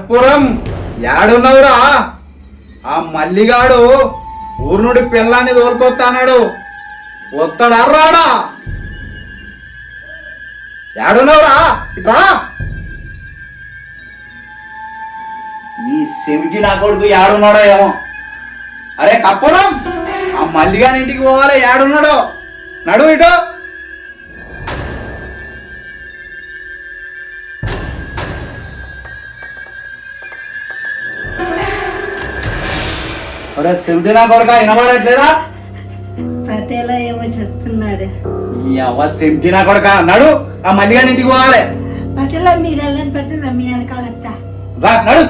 కర్పూరం యాడున్నవురా? ఆ మల్లిగాడు ఊరు నుండి పిల్లాన్ని తోలుకొస్తాడు. వస్తాడా రాడా? యాడున్నవురా? ఇట్రా. ఈ సెమిటి నా కొడుకు యాడున్నాడో ఏమో. అరే కర్పూరం, ఆ మల్లిగాని ఇంటికి పోవాలి. యాడున్నాడో నడు ఇటు. అరే సెమిటి నా కొడుక వినబడట్లేదా? పటేలా ఏమో చెప్తున్నాడు. ఈ అవ్వ సెమిటి నా కొడుక నడు. ఆ మల్లిగాని ఇంటికి పోవాలి. పటేలా మీరు వెళ్ళని పటేలా మీ వెనకాలత్తా రా నడు.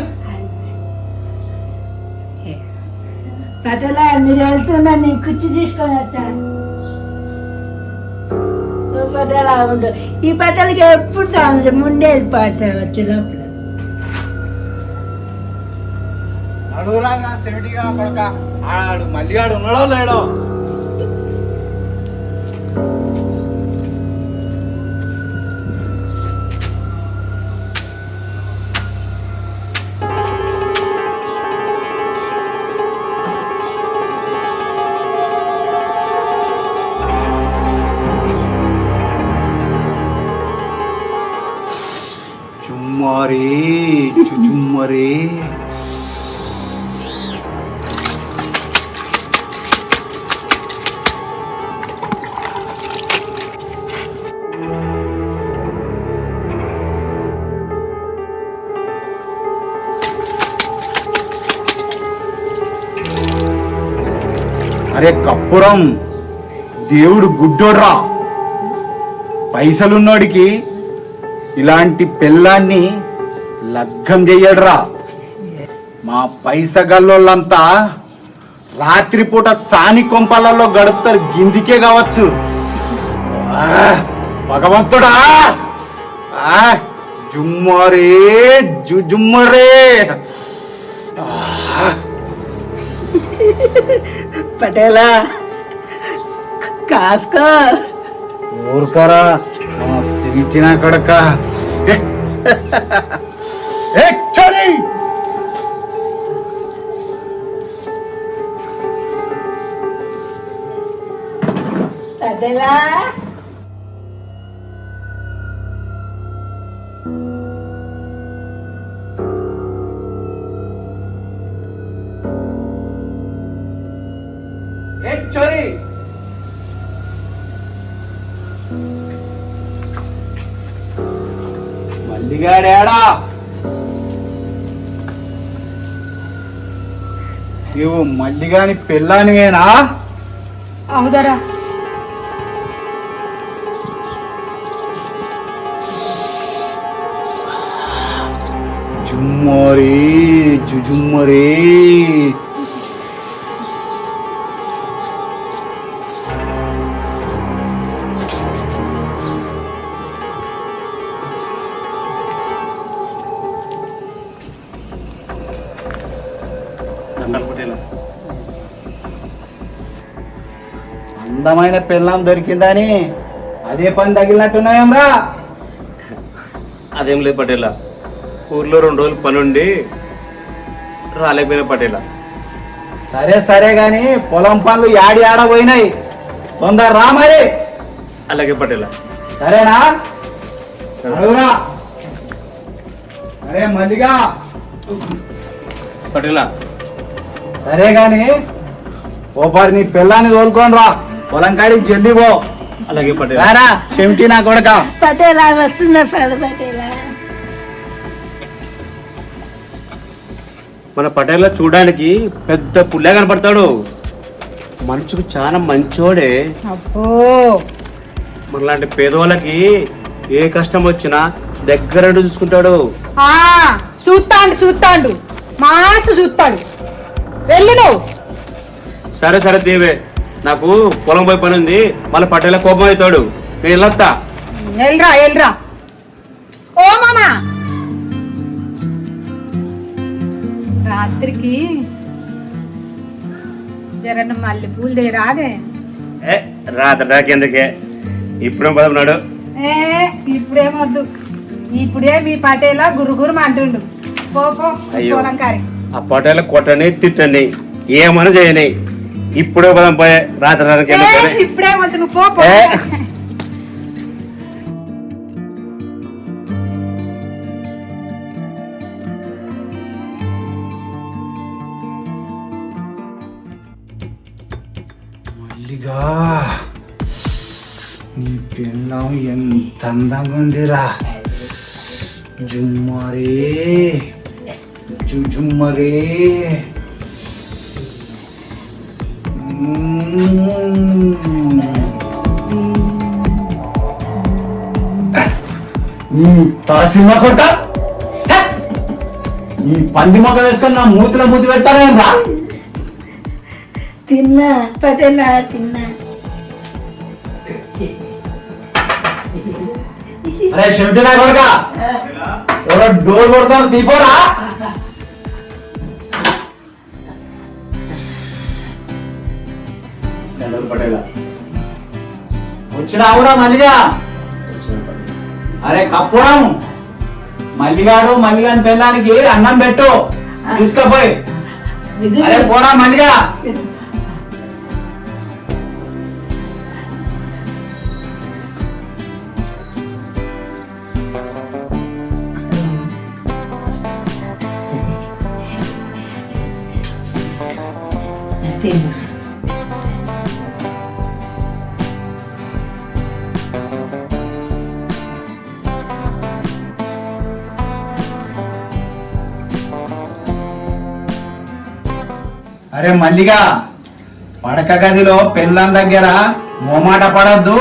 పటేలా మీరు వెళ్తున్నా నేను కుర్చీ తీసుకొని వస్తా. పటేలా ఉండు. ఈ పటేలకి ఎప్పుడు రాదు ముందే వెళ్ళిపోతాడు వచ్చినప్పుడు. నడురాగా సెమిటిగా కొడుక. ఆడు మల్లిగాడు ఉన్నాడో లేడో? చుమ్మరే చుమ్మరే. అరే కర్పూరం, దేవుడు గుడ్డోడ్రా. పైసలున్నోడికి ఇలాంటి పెళ్ళాన్ని లగ్గం చెయ్యడ్రా. మా పైసగల్లోళ్ళంతా రాత్రిపూట సాని కొంపలలో గడుపుతారు. గిందికే కావచ్చు. భగవంతుడా, జుమ్మరే జుమ్మరే. పటేలా కాసుకో. ఊరుకోరా సిమిటినా కొడక. పటేలా మల్లిగాడేడా? నువ్వు మల్లిగాని పెళ్ళానివేనా? అవుదరా. జుమ్మరే జుజుమ్మరే. అందమైన పెళ్ళాం దొరికిందని అదే పని తగిలినట్టున్నాయంరా. అదేం లేదు పటేలా, ఊర్లో 2 రోజులు పనుండి రాలేకపోయినా పటేలా. సరే సరే గాని పొలం పనులు యాడి ఆడబోయినాయి. తొందర రా మరి. అలాగే పటేలా. సరేనా? అడుగురా. అరే మల్లిగా. పటేలా. సరే గాని ఓపారి నీ పిల్లాన్ని తోలుకొని రా. పొలం కాడికి జల్దీ పో. అలాగే పటేలా. రారా చెమిటి నా కొడక. పటేలా వస్తున్నా పటేలా. మన పటేలా చూడడానికి పెద్ద పుల్లే కనపడతాడు. మనుషుకు చాలా మంచోడే. అబ్బో, మనలాంటి పేదవాళ్ళకి ఏ కష్టం వచ్చినా దగ్గర చూసుకుంటాడు. చూస్తాడు మాసు చూస్తాడు. వెళ్ళు నువ్వు. సరే సరే దేవే, నాకు పొలం పోయి పని ఉంది. మళ్ళీ పటేలా కోపం అవుతాడు. నేను వెళ్ళొస్తా. వెళ్ళరా. ఓ మామా, రాత్రికి జరన్న మళ్ళీ పూలు రాదే. రాత్రి రాకెందుకే, ఇప్పుడేం పదన్నాడు. ఇప్పుడేమొద్దు, ఇప్పుడే మీ పటేలా గురుగురు అంటుండు. పో పో అయ్యో. పొలం కారి ఆ పటేల కొట్టని తిట్టండి ఏమని చేయని ఇప్పుడే పదం పోయే రాత్రి రాత్రికి ఏ, వెళ్ళిపోయి. ఇప్పుడే వద్దు నువ్వు పో పో. ఏ. మల్లిగా నీ పిల్లం ఎంత అందంగా ఉందిరా జుమ్మరే జుమ్మరే నీ తాసిమా కొట్ట ఈ పంది మొక్క వేసుకొని నా మూతిలో మూతి పెడతానేం రా తిన్నా పటేలా తిన్నా. అరే చెవిటి నా కొడుక ఎవరో డోర్ కొడతాను తీపోరా పటేలా వచ్చినావురా మల్లిగా అరే కప్పురం మల్లిగాడు మల్లిగాని పెళ్ళానికి అన్నం పెట్టు తీసుకపోయి అరే పోరా మల్లిగా తిన్నా. అరే మల్లిగా పడక గదిలో పెళ్ళం దగ్గర మోమాట పడద్దు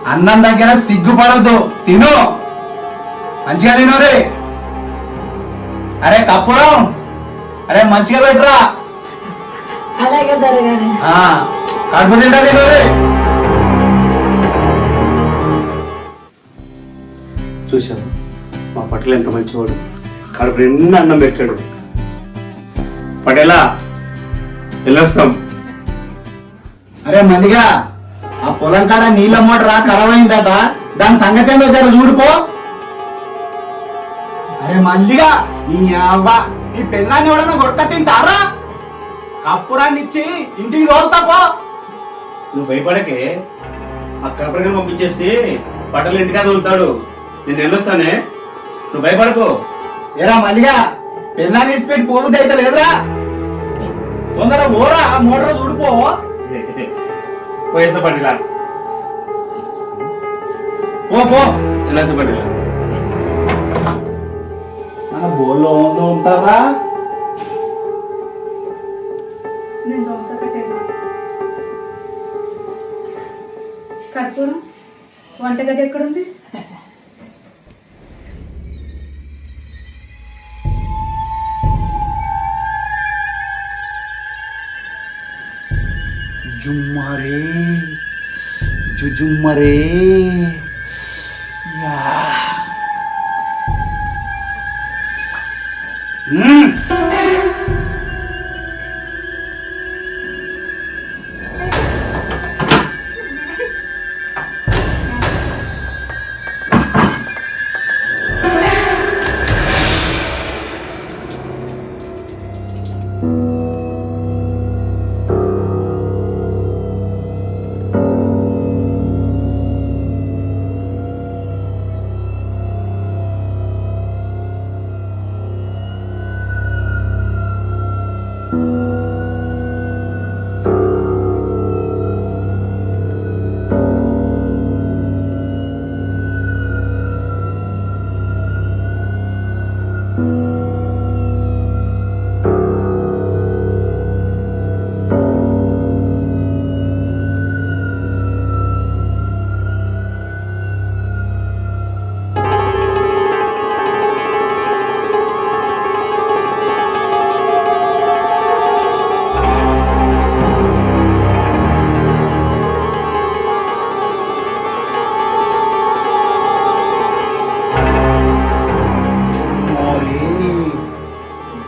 అన్నం దగ్గర సిగ్గు పడద్దు తిను మంచిగా తిను రే అరే కప్పురం అరే మంచిగా పెట్టురా అలాగే జరగాలి. కడుపు తింటా తిను రే చూశాను మా పటేల్ ఎంత మంచివాడు కడుపు నిన్న అన్నం పెట్టాడు పటేలా వెళ్ళొస్తాం అరే మల్లిగా ఆ పొలం కాడ నీళ్ళ మోటరా ఖరాబ్ అయిందట దాని సంగతి ఏందో జర చూడిపో అరే మల్లిగా నీ అవ్వ నీ పెళ్ళాన్ని ఎవడన్నా కొడక తింటారా కప్పురాన్ని ఇచ్చి ఇంటికి తోలుతాపో నువ్వు భయపడకే ఆ కబరికి పంపించేసి పటేల్ ఇంటికా తోలుతాడు నేను వెళ్ళొస్తానే నువ్వు భయపడకు ఏరా మల్లిగా పెళ్ళాన్ని ఇచ్చిపెట్టి పోబుద్ది అయితే లేదురా తొందర పోరా మోటార్ చూడిపో పోయేస్తా పటేలా పో పో వెళ్ళొస్తా పటేలా మన బోల్లో ఉంటారా నేను దోమతో పెట్టేది కర్పూరం వంటగది ఎక్కడుంది జుమ్మరే జుజుమ్మరే యా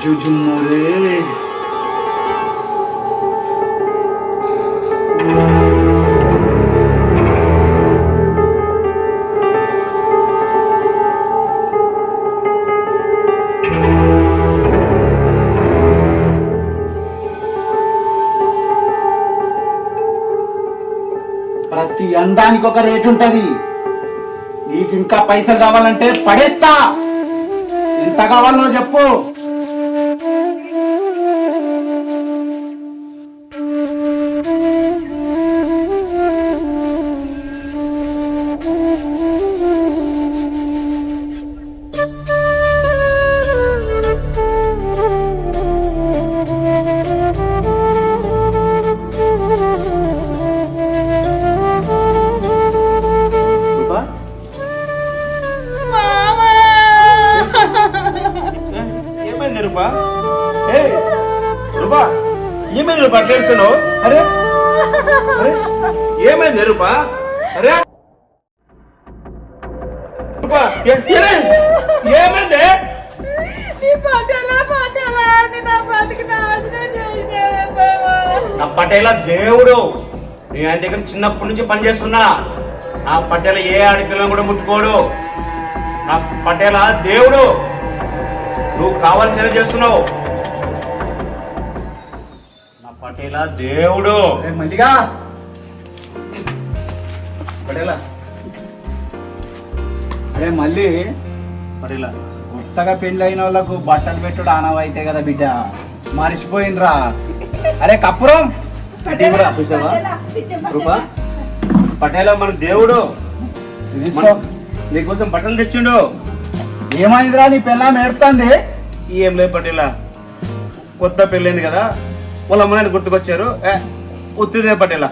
జుజుమ్మరే దానికి ఒక రేటు ఉంటది. నీకు ఇంకా పైసలు కావాలంటే పడేస్తా. ఎంత కావాలో చెప్పు. రూపా, ఏమైంది రూపా? ఏయ్, రూపా, ఏమైంది రూపా అట్లా ఏడుస్తున్నావు? అరే అరే, ఏమైంది రూపా? అరే రూపా, ఏమైంది? నా పటేల దేవుడు. నేను ఆయన దగ్గర చిన్నప్పటి నుంచి పనిచేస్తున్నా. నా పటేల ఏ ఆడపిల్లని కూడా ముట్టుకోడు. నా పటేల దేవుడు. నువ్వు కావాల్సిన చేస్తున్నావు. నా పటేల దేవుడు. మల్లిగా పటేల అరే మళ్ళీ పటేల కొత్తగా పెళ్లి అయిన వాళ్ళకు బట్టలు పెట్టుడు ఆనవైతే కదా బిడ్డ, మర్చిపోయినరా. అరే కప్పురం దేవుడా, చూసావా రూపా? పటేల మన దేవుడు. తీసుకో. నీకోసం బట్టలు తెచ్చిండు. ఏమైందిరా నీ పిల్లం ఏడుతుంది? ఏం లేదు పటేల, కొత్త పెళ్ళైంది కదా, వాళ్ళ అమ్మని గుర్తుకొచ్చారు. ఉత్తిదే పటేల.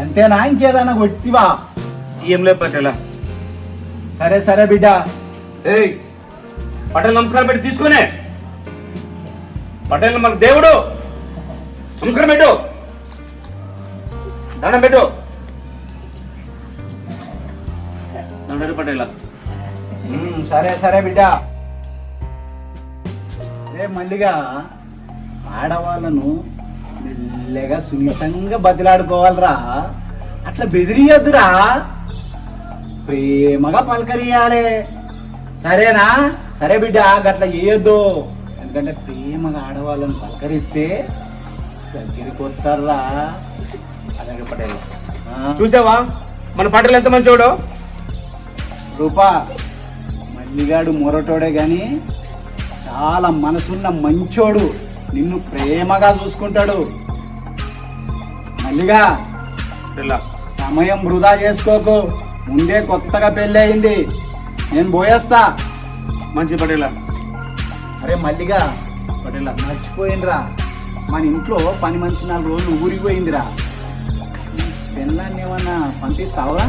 అంతేనా ఇంకేదన్నా కొట్టివా? ఏం లేదు పటేల. సరే సరే బిడ్డ. ఏయ్, పటేల్ నమస్కారం పెట్టి తీసుకునే. పటేల్ మనకు దేవుడు. నమస్కారం పెట్టు, దండం పెట్టు. దండం పటేల. సరే సరే బిడ్డ. రే మల్లిగా ఆడవాళ్ళను మెల్లగా సున్నితంగా బతిలాడుకోవాలరా, అట్లా బెదిరియొద్దురా, ప్రేమగా పలకరియాలి. సరేనా? సరే బిడ్డ, గట్లా చేయొద్దు. ఎందుకంటే ప్రేమగా ఆడవాళ్ళను పలకరిస్తే దగ్గరికి వస్తారా. అలాగే పటేల్. చూసావా మన పటేల్ ఎంత మంచోడు? రూపా, మల్లిగాడు మొరటోడే గాని చాలా మనసున్న మంచోడు. నిన్ను ప్రేమగా చూసుకుంటాడు. మల్లిగా పటేల, సమయం వృధా చేసుకోకు. ముందే కొత్తగా పెళ్ళి అయింది. నేను పోయేస్తా. మంచి పటేల. అరే మల్లిగా పటేల, మర్చిపోయిందిరా, మన ఇంట్లో పని మనిషి 4 రోజులు ఊరికి పోయిందిరా. పెళ్ళాన్ని ఏమన్నా పంపిస్తావా?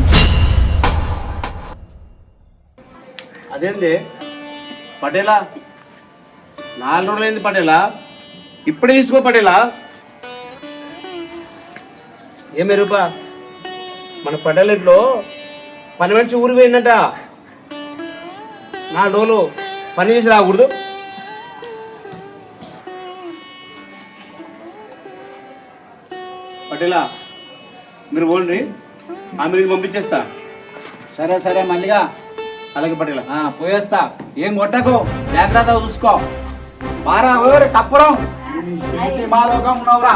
అదేంది పటేల, 4 రోజులైంది పటేల, ఇప్పుడే తీసుకో పటేల. ఏమే రూపా, మన పటేల ఇంట్లో పని మనిషి ఊరికి పోయిందంట. 4 రోజులు పని చేసి రాకూడదు? పటేల, మీరు ఓన్రి ఆమె పంపించేస్తా. సరే సరే మల్లిగా. అలాగే పటేల. పోయేస్తా. ఏం కొట్టకు, జాగ్రత్తగా చూసుకో. బారా ఓరే కప్పురం, మాలోకం ఉన్నావురా.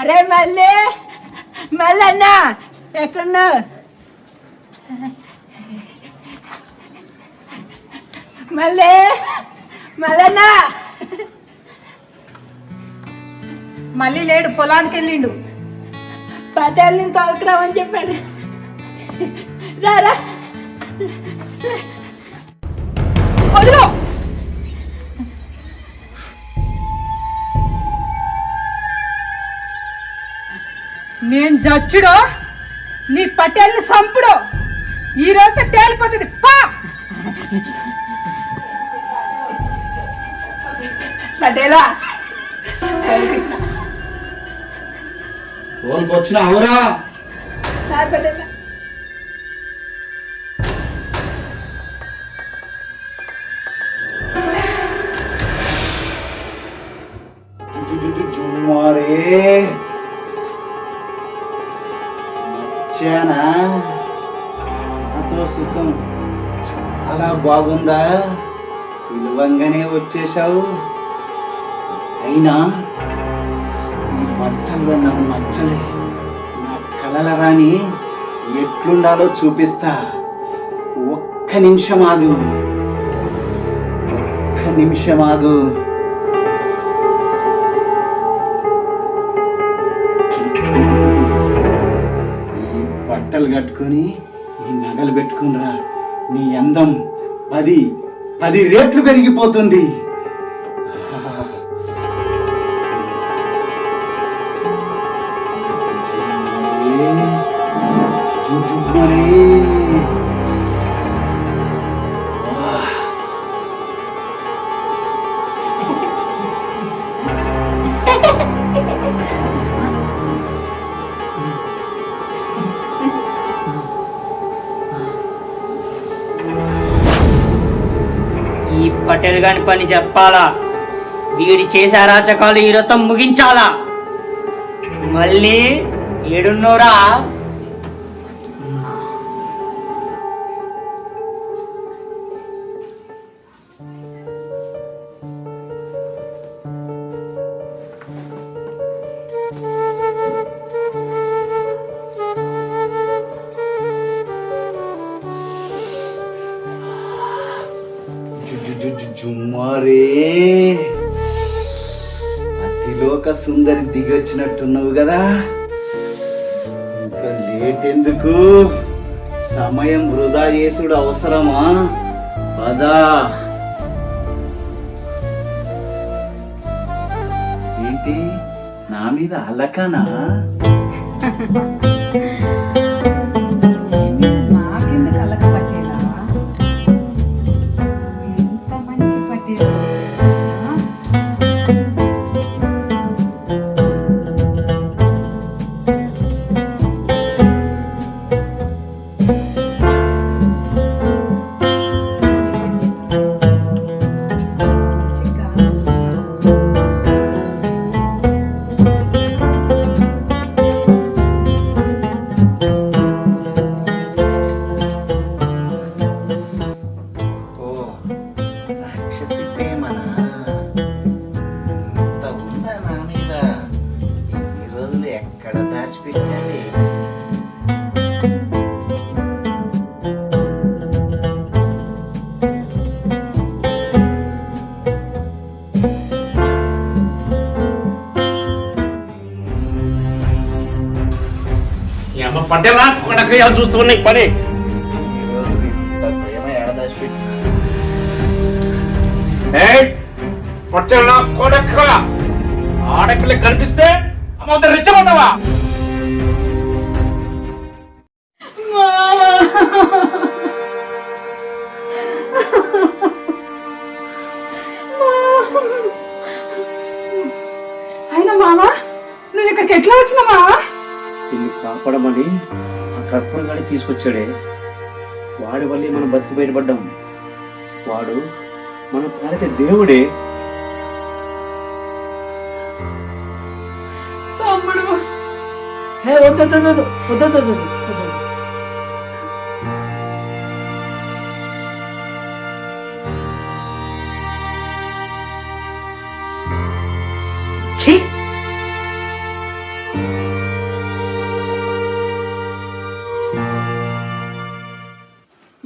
అరే మళ్ళీ మళ్ళన్నా ఎక్కడున్నావు? మళ్ళీ మళ్ళన్నా మళ్ళీ లేడు, పొలానికి వెళ్ళిండు. పటేల్ని తోలుకురామని చెప్పాడు. రారా. వదిలో. నేను జడ్చుడో నీ పటేల్ని సంపుడో ఈ రోజు తేలిపోతుంది. పా పటేలా తోలుకొచ్చిన అవురా. పటేలా జుమ్మారే వచ్చానా? నాతో సుఖం చాలా బాగుందా? విలువంగానే వచ్చేసావు. అయినా ఈ బట్టల్లో నాకు నచ్చలే. నా కలల రాని ఎట్లుండాలో చూపిస్తా. ఒక్క నిమిషం ఆగు, ఒక్క నిమిషం ఆగు. ఈ బట్టలు కట్టుకొని ఈ నగలు పెట్టుకునిరా. నీ అందం 10 రెట్లు పెరిగిపోతుంది. ఈ పటేల్ గాని పని చెప్పాలా? వీడి చేసే అరాచకాలు ఈ రథం ముగించాలా? మళ్ళీ ఏడున్నోరా? జుమ్మారే, అతిలోక సుందరి దిగొచ్చినట్టున్నావు కదా. ఇంకా లేట్ ఎందుకు? సమయం వృధా చేసుడు అవసరమా? పదా. ఏంటి నా మీద అలకనా? నాకెందుకు అలక పట్టేలా? ఎంత మంచి పట్టేలా. పట్టేలా ఒకటి చూస్తున్నాయి పని. పట్టేలా కొడక ఆడపిల్ల కనిపిస్తే అమ్మ రెచ్చబోతావా? అయినా మావా, నువ్వు ఇక్కడికి ఎట్లా వచ్చినావా? నిన్ను కాపాడమని ఆ కర్పూరం గాడి తీసుకొచ్చాడే. వాడి వల్లే మనం బతికి బయటపడ్డాం. వాడు మన పాలిట దేవుడే. తమ్ముడు, వద్దు.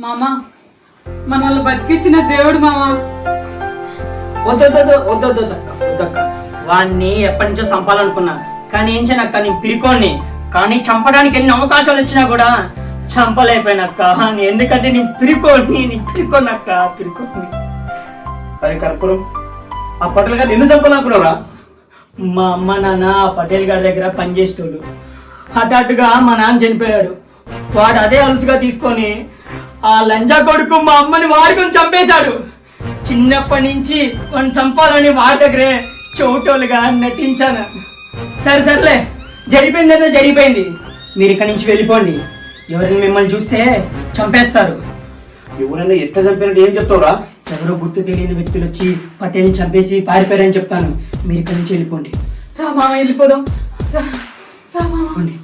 మామా, మనల్ని బతికించిన దేవుడు మామా. వద్దక్క. వాణ్ణి ఎప్పటి నుంచో చంపాలనుకున్నా, కానీ ఏం చేయనక్క, నేను పిరికోని. కానీ చంపడానికి ఎన్ని అవకాశాలు వచ్చినా కూడా చంపలేకపోయినక్క. ఎందుకంటే నేను పిరికోనక్క. అరే కర్పూరం, ఆ పట్టెలుగా నిన్ను చంపాలనుకున్నావురా? మా అమ్మ నాన్న ఆ పటేల్ గారి దగ్గర పనిచేసేటోళ్ళు. హఠాత్తుగా మా నాన్న చనిపోయాడు. వాడు అదే అలసుగా తీసుకొని ఆ లంజా కొడుకు మా అమ్మని వాడుకొని చంపేశాడు. చిన్నప్పటి నుంచి వాడిని చంపాలని వాడి దగ్గరే చోటోలుగా నటించాను. సర్లే, జరిగిపోయిందేదో జరిగిపోయింది. మీరు ఇక్కడి నుంచి వెళ్ళిపోండి. ఎవరైనా మిమ్మల్ని చూస్తే చంపేస్తారు. ఎవరైనా ఎట్లా చంపినట్టు ఏం చెప్తావురా? ఎవరో గుర్తు తెలియని వ్యక్తులు వచ్చి పటేల్ని చంపేసి పారిపోయారని చెప్తాను. మీరు ఇక్కడి నుంచి వెళ్ళిపోండి. మామ, వెళ్ళిపోదాం. పోండి.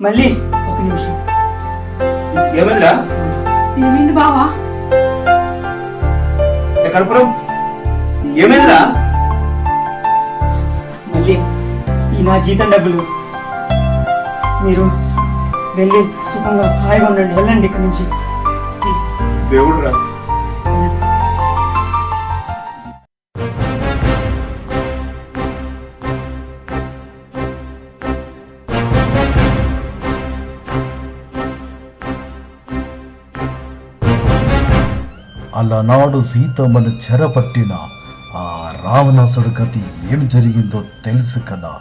మళ్ళీ ఒక నిమిషం. ఏమైందిరా? ఏమైంది బావా? ఏ కర్పూరం ఏమైందిరా? మళ్ళీ ఈ నా జీతం డబ్బులు మీరు వెళ్ళి సుఖంగా హాయిగా ఉండండి. వెళ్ళండి ఇక్కడి నుంచి. దేవుడు రా. అలనాడు సీతమ్మను చెరపట్టిన ఆ రావణాసుడి గతి ఏం జరిగిందో తెలుసు కదా.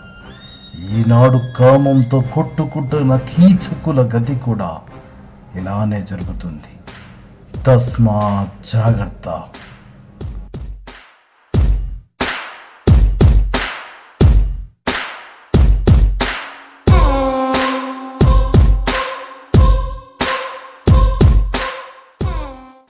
ఈనాడు కామంతో కొట్టుకుంటున్న కీచకుల గతి కూడా ఇలానే జరుగుతుంది. తస్మాత్ జాగ్రత్త.